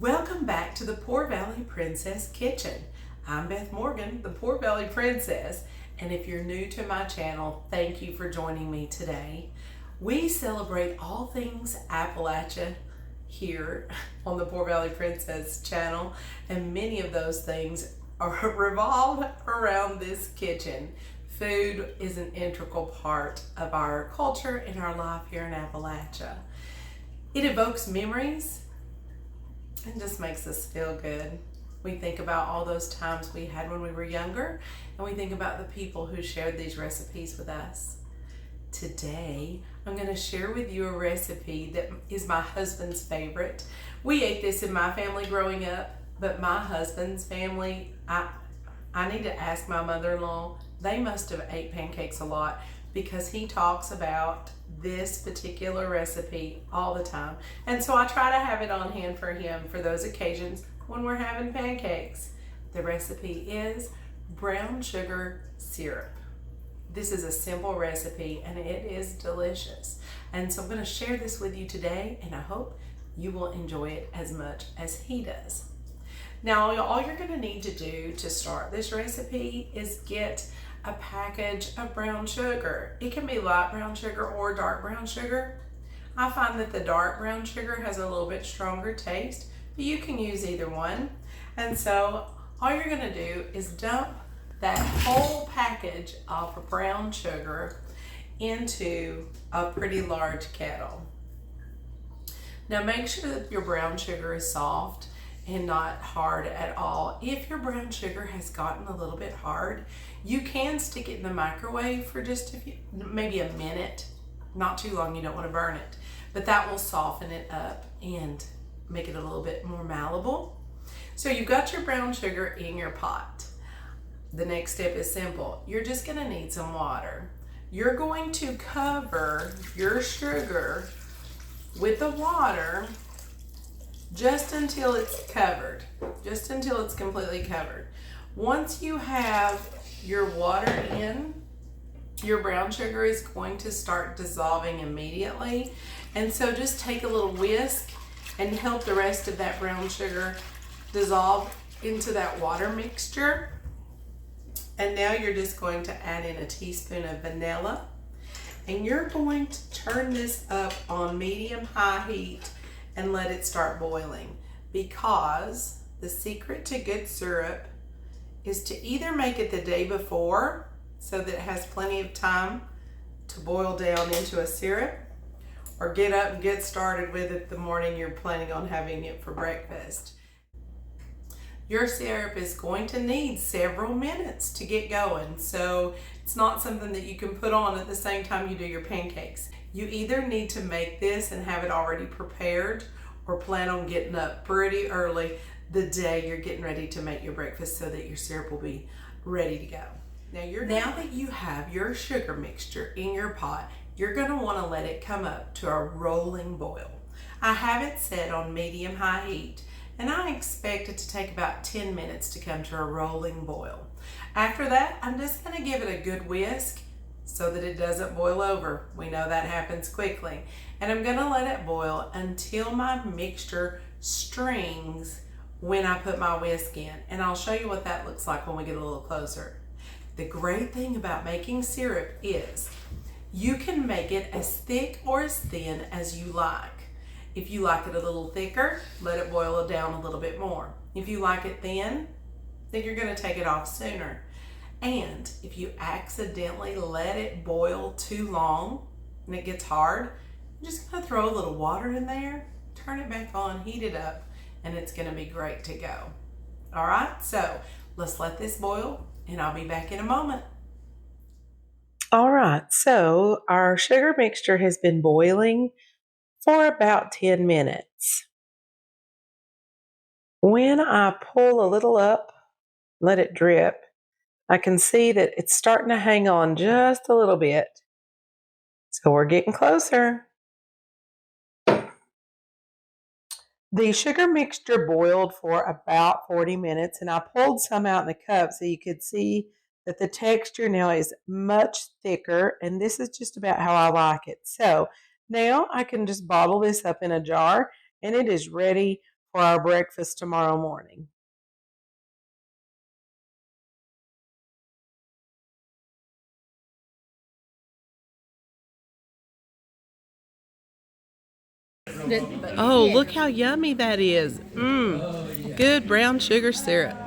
Welcome back to the Poor Valley Princess Kitchen. I'm Beth Morgan, the Poor Valley Princess, and if you're new to my channel, thank you for joining me today. We celebrate all things Appalachian here on the Poor Valley Princess channel, and many of those things revolve around this kitchen. Food is an integral part of our culture and our life here in Appalachia. It evokes memories and just makes us feel good. We think about all those times we had when we were younger, and we think about the people who shared these recipes with us. Today, I'm going to share with you a recipe that is my husband's favorite. We ate this in my family growing up, but my husband's family, I need to ask my mother-in-law, they must have ate pancakes a lot because he talks about this particular recipe all the time. And so I try to have it on hand for him for those occasions when we're having pancakes. The recipe is brown sugar syrup. This is a simple recipe and it is delicious. And so I'm going to share this with you today, and I hope you will enjoy it as much as he does. Now, all you're going to need to do to start this recipe is get a package of brown sugar. It can be light brown sugar or dark brown sugar. I find that the dark brown sugar has a little bit stronger taste, but you can use either one. And so all you're going to do is dump that whole package of brown sugar into a pretty large kettle. Now make sure that your brown sugar is soft and not hard at all. If your brown sugar has gotten a little bit hard, you can stick it in the microwave for just maybe a minute, not too long, you don't want to burn it, but that will soften it up and make it a little bit more malleable. So you've got your brown sugar in your pot. The next step is simple. You're just going to need some water. You're going to cover your sugar with the water just until it's covered, just until it's completely covered. Once you have your water in, your brown sugar is going to start dissolving immediately. And so just take a little whisk and help the rest of that brown sugar dissolve into that water mixture. And now you're just going to add in a teaspoon of vanilla, and you're going to turn this up on medium-high heat and let it start boiling, because the secret to good syrup is to either make it the day before so that it has plenty of time to boil down into a syrup, or get up and get started with it the morning you're planning on having it for breakfast. Your syrup is going to need several minutes to get going, so it's not something that you can put on at the same time you do your pancakes. You either need to make this and have it already prepared, or plan on getting up pretty early the day you're getting ready to make your breakfast so that your syrup will be ready to go. Now that you have your sugar mixture in your pot, you're going to want to let it come up to a rolling boil. I have it set on medium-high heat, and I expect it to take about 10 minutes to come to a rolling boil. After that, I'm just going to give it a good whisk so that it doesn't boil over. We know that happens quickly. And I'm going to let it boil until my mixture strings when I put my whisk in. And I'll show you what that looks like when we get a little closer. The great thing about making syrup is you can make it as thick or as thin as you like. If you like it a little thicker, let it boil down a little bit more. If you like it thin, then you're going to take it off sooner. And if you accidentally let it boil too long and it gets hard, you're just going to throw a little water in there, turn it back on, heat it up, and it's going to be great to go. All right, so let's let this boil, and I'll be back in a moment. All right, so our sugar mixture has been boiling for about 10 minutes. When I pull a little up, let it drip, I can see that it's starting to hang on just a little bit. So we're getting closer. The sugar mixture boiled for about 40 minutes, and I pulled some out in the cup so you could see that the texture now is much thicker, and this is just about how I like it. So now I can just bottle this up in a jar, and it is ready for our breakfast tomorrow morning. Oh, look how yummy that is. Good brown sugar syrup.